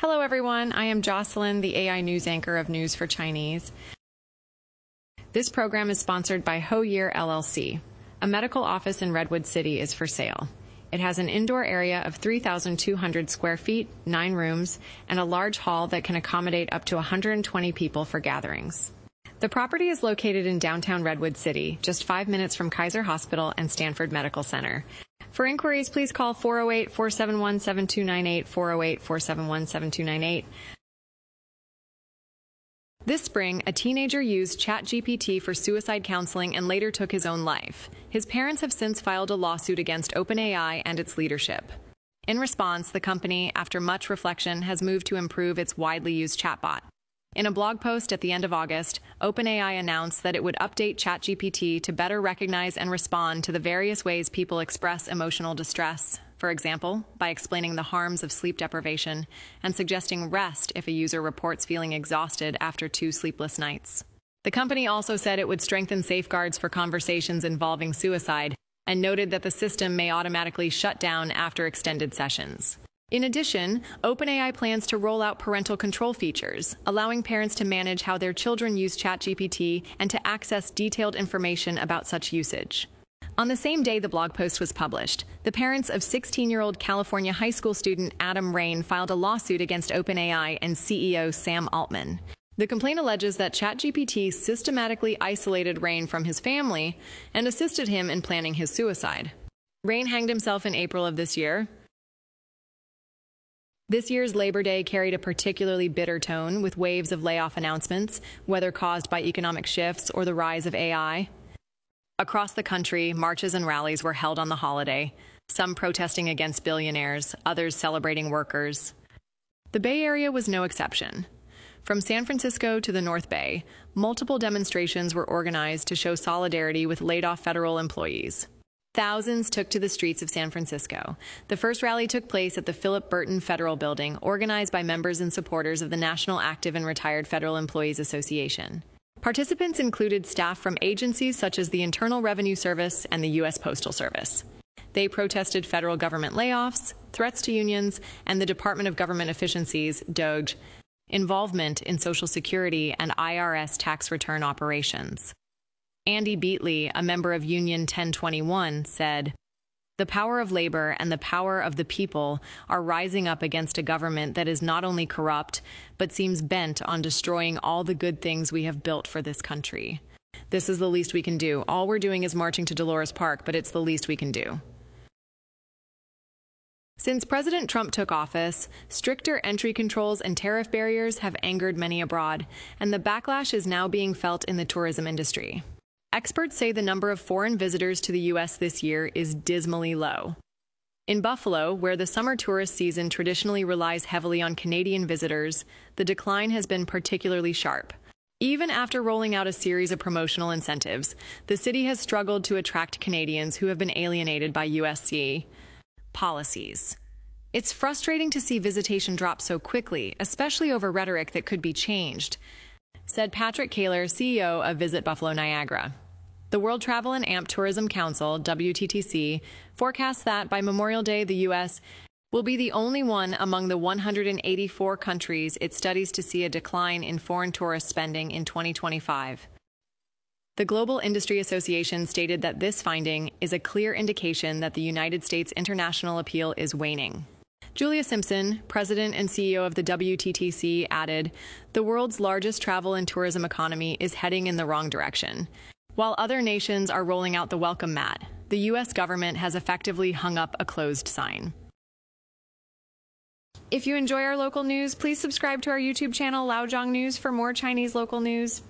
Hello everyone, I am Jocelyn, the AI news anchor of News for Chinese. This program is sponsored by Hoyer LLC. A medical office in Redwood City is for sale. It has an indoor area of 3,200 square feet, 9 rooms, and a large hall that can accommodate up to 120 people for gatherings. The property is located in downtown Redwood City, just 5 minutes from Kaiser Hospital and Stanford Medical Center. For inquiries, please call 408-471-7298, 408-471-7298. This spring, a teenager used ChatGPT for suicide counseling and later took his own life. His parents have since filed a lawsuit against OpenAI and its leadership. In response, the company, after much reflection, has moved to improve its widely used chatbot. In a blog post at the end of August, OpenAI announced that it would update ChatGPT to better recognize and respond to the various ways people express emotional distress, for example, by explaining the harms of sleep deprivation and suggesting rest if a user reports feeling exhausted after 2 sleepless nights. The company also said it would strengthen safeguards for conversations involving suicide and noted that the system may automatically shut down after extended sessions. In addition, OpenAI plans to roll out parental control features, allowing parents to manage how their children use ChatGPT and to access detailed information about such usage. On the same day the blog post was published, the parents of 16-year-old California high school student Adam Rain filed a lawsuit against OpenAI and CEO Sam Altman. The complaint alleges that ChatGPT systematically isolated Rain from his family and assisted him in planning his suicide. Rain hanged himself in April of this year. This year's Labor Day carried a particularly bitter tone, with waves of layoff announcements, whether caused by economic shifts or the rise of AI. Across the country, marches and rallies were held on the holiday, some protesting against billionaires, others celebrating workers. The Bay Area was no exception. From San Francisco to the North Bay, multiple demonstrations were organized to show solidarity with laid-off federal employees. Thousands took to the streets of San Francisco. The first rally took place at the Philip Burton Federal Building, organized by members and supporters of the National Active and Retired Federal Employees Association. Participants included staff from agencies such as the Internal Revenue Service and the U.S. Postal Service. They protested federal government layoffs, threats to unions, and the Department of Government Efficiency's (DOGE) involvement in Social Security and IRS tax return operations. Andy Beatley, a member of Union 1021, said, "The power of labor and the power of the people are rising up against a government that is not only corrupt, but seems bent on destroying all the good things we have built for this country. This is the least we can do. All we're doing is marching to Dolores Park, but it's the least we can do." Since President Trump took office, stricter entry controls and tariff barriers have angered many abroad, and the backlash is now being felt in the tourism industry. Experts say the number of foreign visitors to the U.S. this year is dismally low. In Buffalo, where the summer tourist season traditionally relies heavily on Canadian visitors, the decline has been particularly sharp. Even after rolling out a series of promotional incentives, the city has struggled to attract Canadians who have been alienated by USC policies. It's frustrating to see visitation drop so quickly, especially over rhetoric that could be changed, said Patrick Kaler, CEO of Visit Buffalo Niagara. The World Travel and Amp Tourism Council, WTTC, forecasts that by Memorial Day, the U.S. will be the only one among the 184 countries it studies to see a decline in foreign tourist spending in 2025. The Global Industry Association stated that this finding is a clear indication that the United States' international appeal is waning. Julia Simpson, president and CEO of the WTTC, added, "The world's largest travel and tourism economy is heading in the wrong direction. While other nations are rolling out the welcome mat, the U.S. government has effectively hung up a closed sign." If you enjoy our local news, please subscribe to our YouTube channel, Laozhong News, for more Chinese local news.